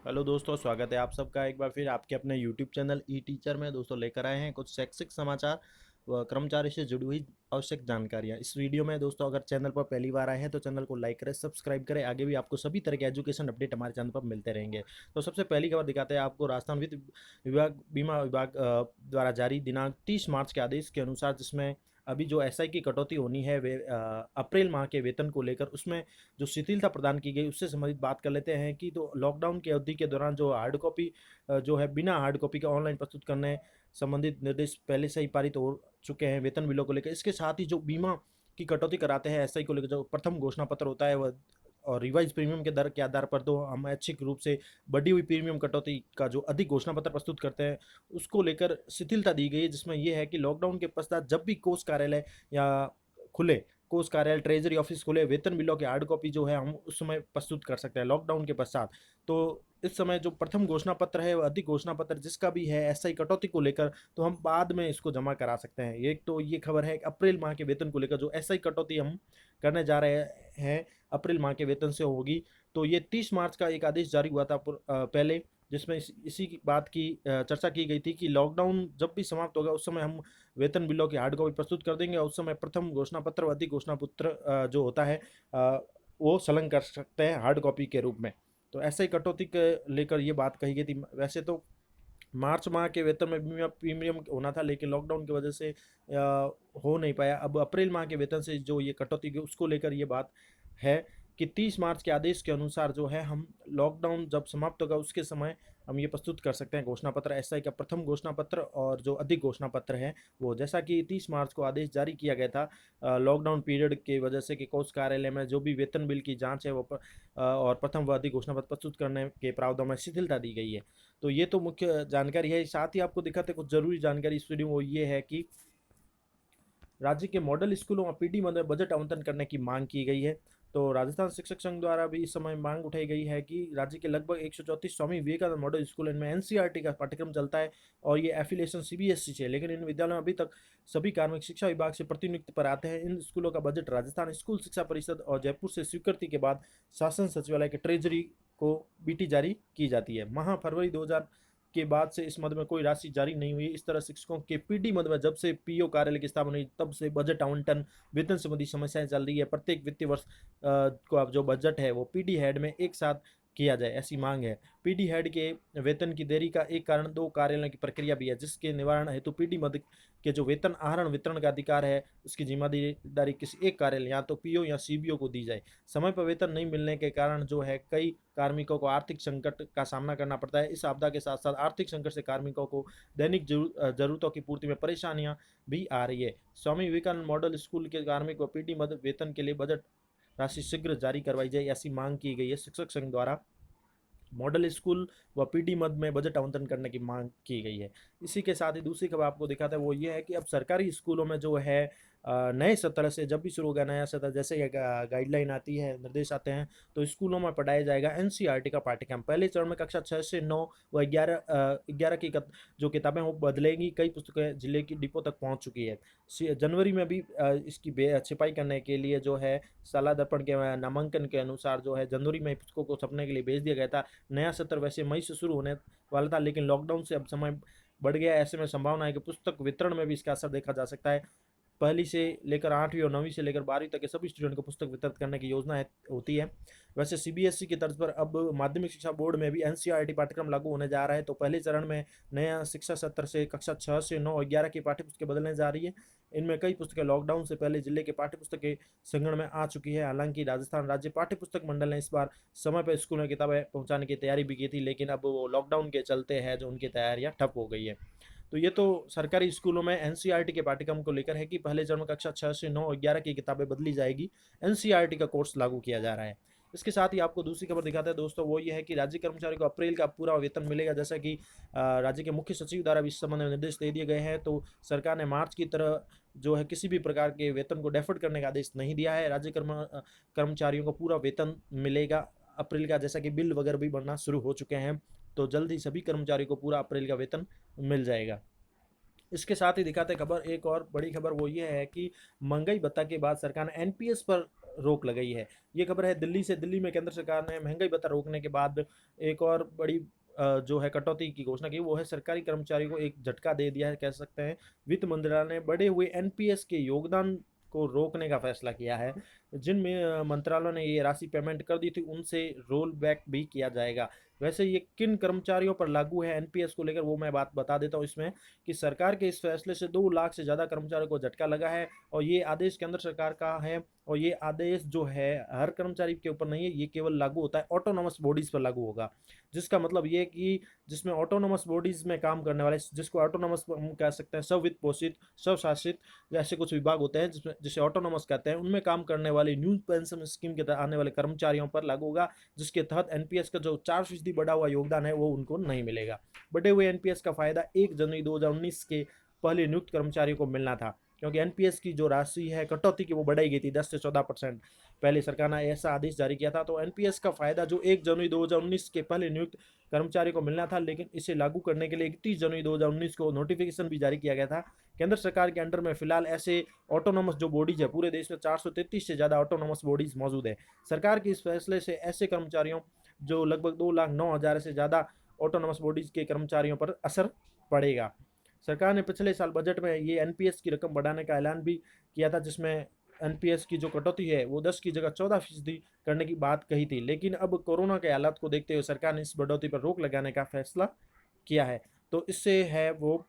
Hello दोस्तों, स्वागत है आप सबका एक बार फिर आपके अपने यूट्यूब चैनल ई टीचर में। दोस्तों लेकर आए हैं कुछ शैक्षिक समाचार व कर्मचारी से जुड़ी हुई आवश्यक जानकारियां। इस वीडियो में दोस्तों अगर चैनल पर पहली बार आए हैं तो चैनल को लाइक करें, सब्सक्राइब करें। आगे भी आपको सभी तरह के एजुकेशन अपडेट हमारे चैनल पर मिलते रहेंगे। तो सबसे पहली खबर दिखाते हैं आपको राजस्थान वित्त विभाग बीमा विभाग द्वारा जारी दिनांक 30 मार्च के आदेश के अनुसार, जिसमें अभी जो एसआई की कटौती होनी है वे अप्रैल माह के वेतन को लेकर उसमें जो शिथिलता प्रदान की गई उससे संबंधित बात कर लेते हैं। कि तो लॉकडाउन की अवधि के दौरान जो हार्ड कॉपी जो है बिना हार्ड कॉपी के ऑनलाइन प्रस्तुत करने संबंधित निर्देश पहले से ही पारित हो चुके हैं वेतन बिलों को लेकर। इसके साथ ही जो बीमा की कटौती कराते हैं एसआई को लेकर, जो प्रथम घोषणा पत्र होता है वह और रिवाइज प्रीमियम के दर के आधार पर तो हम ऐच्छिक रूप से बढ़ी हुई प्रीमियम कटौती का जो अधिक घोषणा पत्र प्रस्तुत करते हैं उसको लेकर शिथिलता दी गई है। जिसमें यह है कि लॉकडाउन के पश्चात जब भी कोष कार्यालय या खुले कोष कार्यालय ट्रेजरी ऑफिस खुले, वेतन बिलों की हार्ड कॉपी जो है हम उस समय प्रस्तुत कर सकते हैं लॉकडाउन के पश्चात। तो इस समय जो प्रथम घोषणा पत्र है वह अधिक घोषणा पत्र जिसका भी है एसआई कटौती को लेकर, तो हम बाद में इसको जमा करा सकते हैं। एक तो ये खबर है कि अप्रैल माह के वेतन को लेकर जो एसआई कटौती हम करने जा रहे हैं अप्रैल माह के वेतन से होगी। तो ये 30 मार्च का एक आदेश जारी हुआ था पहले, जिसमें इसी की बात की चर्चा की गई थी कि लॉकडाउन जब भी समाप्त होगा उस समय हम वेतन बिलों की हार्ड कॉपी प्रस्तुत कर देंगे और उस समय प्रथम घोषणा पत्र व अधिक घोषणा पत्र जो होता है वो संलग्न कर सकते हैं हार्ड कॉपी के रूप में। तो ऐसे ही कटौती के लेकर ये बात कही गई थी। वैसे तो मार्च माह के वेतन में भी प्रीमियम होना था, लेकिन लॉकडाउन की वजह से हो नहीं पाया। अब अप्रैल माह के वेतन से जो ये कटौती की उसको लेकर ये बात है कि 30 मार्च के आदेश के अनुसार जो है हम लॉकडाउन जब समाप्त होगा उसके समय हम ये प्रस्तुत कर सकते हैं घोषणा पत्र, एसआई का प्रथम घोषणा पत्र और जो अधिक घोषणा पत्र है वो। जैसा कि 30 मार्च को आदेश जारी किया गया था लॉकडाउन पीरियड की वजह से कि कोष कार्यालय में जो भी वेतन बिल की जांच है वो और प्रथम व अधिक घोषणा पत्र प्रस्तुत करने के प्रावधान में शिथिलता दी गई है। तो ये तो मुख्य जानकारी है। साथ ही आपको दिखाते कुछ जरूरी जानकारी इस वीडियो में, वो ये है कि राज्य के मॉडल स्कूलों और पीडी में बजट आवंटन करने की मांग की गई है। तो राजस्थान शिक्षक संघ द्वारा भी इस समय मांग उठाई गई है कि राज्य के लगभग 134 स्वामी विवेकानंद मॉडल स्कूल, इनमें एनसीईआरटी का पाठ्यक्रम चलता है और ये एफिलिएशन सीबीएसई से है, लेकिन इन विद्यालयों में अभी तक सभी कार्मिक शिक्षा विभाग से प्रतिनियुक्ति पर आते हैं। इन स्कूलों का बजट राजस्थान स्कूल शिक्षा परिषद और जयपुर से स्वीकृति के बाद शासन सचिवालय के ट्रेजरी को बीटी जारी की जाती है। माह फरवरी 2000 के बाद से इस मद में कोई राशि जारी नहीं हुई। इस तरह शिक्षकों के पीडी मद में जब से पीओ कार्यालय की स्थापना हुई तब से बजट आवंटन वेतन संबंधी समस्याएं चल रही है। प्रत्येक वित्तीय वर्ष को अब जो बजट है वो पीडी हेड में एक साथ किया जाए, ऐसी मांग है। पीडी हेड के वेतन की देरी का एक कारण 2 कार्यालयों की प्रक्रिया भी है, जिसके निवारण हेतु पीडी मद के जो वेतन आहरण वितरण का अधिकार है उसकी जिम्मेदारी किसी एक कार्यालय या तो पीओ या सीबीओ को दी जाए। समय पर वेतन नहीं मिलने के कारण जो है कई कार्मिकों को आर्थिक संकट का सामना करना पड़ता है। इस आपदा के साथ साथ आर्थिक संकट से कार्मिकों को दैनिक जरूरतों की पूर्ति में परेशानियां भी आ रही है। स्वामी विवेकानंद मॉडल स्कूल के कार्मिक व पीडी मद वेतन के लिए बजट राशि शीघ्र जारी करवाई जाए, ऐसी मांग की गई है शिक्षक संघ द्वारा। मॉडल स्कूल व पीडी मद में बजट आवंटन करने की मांग की गई है। इसी के साथ ही दूसरी खबर आपको दिखाता है वो ये है कि अब सरकारी स्कूलों में जो है नए सत्र से जब भी शुरू होगा नया सत्र, जैसे ये गाइडलाइन आती है, निर्देश आते हैं, तो स्कूलों में पढ़ाया जाएगा एनसीईआरटी का पाठ्यक्रम। पहले चरण में कक्षा 6 से 9 व 11 की जो किताबें वो बदलेंगी। कई पुस्तकें जिले की डिपो तक पहुंच चुकी है। जनवरी में भी इसकी छिपाई करने के लिए जो है साला दर्पण के नामांकन के अनुसार जो है जनवरी में पुस्तकों को छपने के लिए भेज दिया गया था। नया सत्र वैसे मई से शुरू होने वाला था, लेकिन लॉकडाउन से अब समय बढ़ गया है। ऐसे में संभावना है कि पुस्तक वितरण में भी इसका असर देखा जा सकता है। पहली से लेकर 8वीं और 9वीं से लेकर 12वीं तक के सभी स्टूडेंट को पुस्तक वितरित करने की योजना होती है। वैसे सीबीएसई की तर्ज पर अब माध्यमिक शिक्षा बोर्ड में भी एनसीईआरटी पाठ्यक्रम लागू होने जा रहा है। तो पहले चरण में नया शिक्षा सत्र से कक्षा 6 से 9 और 11 की पाठ्य पुस्तकें बदलने जा रही है। इनमें कई पुस्तकें लॉकडाउन से पहले जिले के पाठ्य पुस्तक के संग्रहण में आ चुकी है। हालांकि राजस्थान राज्य पाठ्य पुस्तक मंडल ने इस बार समय पर स्कूल में किताबें पहुंचाने की तैयारी भी की थी, लेकिन अब वो लॉकडाउन के चलते है जो उनकी तैयारियां ठप हो गई है। तो ये तो सरकारी स्कूलों में एनसीईआरटी के पाठ्यक्रम को लेकर है कि पहले चरण में कक्षा 6 से 9 और 11 की किताबें बदली जाएगी, एनसीईआरटी का कोर्स लागू किया जा रहा है। इसके साथ ही आपको दूसरी खबर दिखाते हैं दोस्तों, वो ये है कि राज्य कर्मचारी को अप्रैल का पूरा वेतन मिलेगा। जैसा कि राज्य के मुख्य सचिव द्वारा भी इस संबंध में निर्देश दे दिए गए हैं। तो सरकार ने मार्च की तरह जो है किसी भी प्रकार के वेतन को डेफर्ड करने का आदेश नहीं दिया है। राज्य कर्मचारियों को पूरा वेतन मिलेगा अप्रैल का, जैसा कि बिल वगैरह भी बनना शुरू हो चुके हैं। तो जल्द ही सभी कर्मचारियों को पूरा अप्रैल का वेतन मिल जाएगा। इसके साथ ही दिखाते खबर एक और बड़ी खबर, वो ये है कि महंगाई भत्ता के बाद सरकार ने एनपीएस पर रोक लगाई है। ये खबर है दिल्ली से। दिल्ली में केंद्र सरकार ने महंगाई भत्ता रोकने के बाद एक और बड़ी जो है कटौती की घोषणा की, वो है सरकारी कर्मचारियों को एक झटका दे दिया है कह सकते हैं। वित्त मंत्रालय ने बढ़े हुए एनपीएस के योगदान को रोकने का फैसला किया है। जिन मंत्रालयों ने ये राशि पेमेंट कर दी थी उनसे रोल बैक भी किया जाएगा। वैसे ये किन कर्मचारियों पर लागू है एनपीएस को लेकर, वो मैं बात बता देता हूँ इसमें, कि सरकार के इस फैसले से 2 लाख से ज़्यादा कर्मचारियों को झटका लगा है और ये आदेश केंद्र सरकार का है। और ये आदेश जो है हर कर्मचारी के ऊपर नहीं है, ये केवल लागू होता है ऑटोनोमस बॉडीज़ पर लागू होगा। जिसका मतलब ये कि जिसमें ऑटोनोमस बॉडीज़ में काम करने वाले, जिसको ऑटोनोमस हम कह सकते हैं, स्ववित्त पोषित, स्वशासित ऐसे कुछ विभाग होते हैं जिसमें जिसे ऑटोनोमस कहते हैं, उनमें काम करने वाले न्यू पेंशन स्कीम के तहत आने वाले कर्मचारियों पर लागू होगा, जिसके तहत एनपीएस का जो 4% बढ़ा हुआ योगदान है वो उनको नहीं मिलेगा। बढ़े हुए एनपीएस का फायदा 1 जनवरी 2019 के पहले नियुक्त कर्मचारियों को मिलना था, क्योंकि एनपीएस की जो राशि है कटौती की वो बढ़ाई गई थी 10 से 14%। पहले सरकार ने ऐसा आदेश जारी किया था। तो एनपीएस का फायदा जो 1 जनवरी 2019 के पहले नियुक्त कर्मचारी को मिलना था, लेकिन इसे लागू करने के लिए 31 जनवरी 2019 को नोटिफिकेशन भी जारी किया गया था। केंद्र सरकार के अंडर में फिलहाल ऐसे ऑटोनोमस जो बॉडीज है, पूरे देश में 433 से ज़्यादा ऑटोनोमस बॉडीज मौजूद है। सरकार के इस फैसले से ऐसे कर्मचारियों जो लगभग 2,09,000 से ज़्यादा ऑटोनोमस बॉडीज के कर्मचारियों पर असर पड़ेगा। सरकार ने पिछले साल बजट में ये एनपीएस की रकम बढ़ाने का ऐलान भी किया था, जिसमें एनपीएस की जो कटौती है वो 10 की जगह 14% करने की बात कही थी। लेकिन अब कोरोना के हालात को देखते हुए सरकार ने इस बढ़ोतरी पर रोक लगाने का फैसला किया है। तो इससे है वो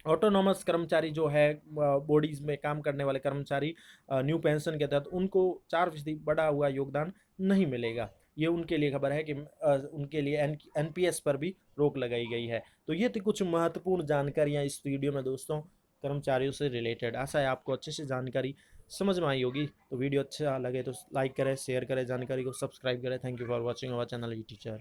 ऑटोनॉमस कर्मचारी जो है बॉडीज में काम करने वाले कर्मचारी न्यू पेंशन के तहत उनको 4% बढ़ा हुआ योगदान नहीं मिलेगा। ये उनके लिए खबर है कि उनके लिए एनपीएस पर भी रोक लगाई गई है। तो ये थी कुछ महत्वपूर्ण जानकारियाँ इस वीडियो में दोस्तों, कर्मचारियों से रिलेटेड। आशा है आपको अच्छे से जानकारी समझ में आई होगी। तो वीडियो अच्छा लगे तो लाइक करें, शेयर करें, जानकारी को सब्सक्राइब करें। Thank you for watching our channel E teacher.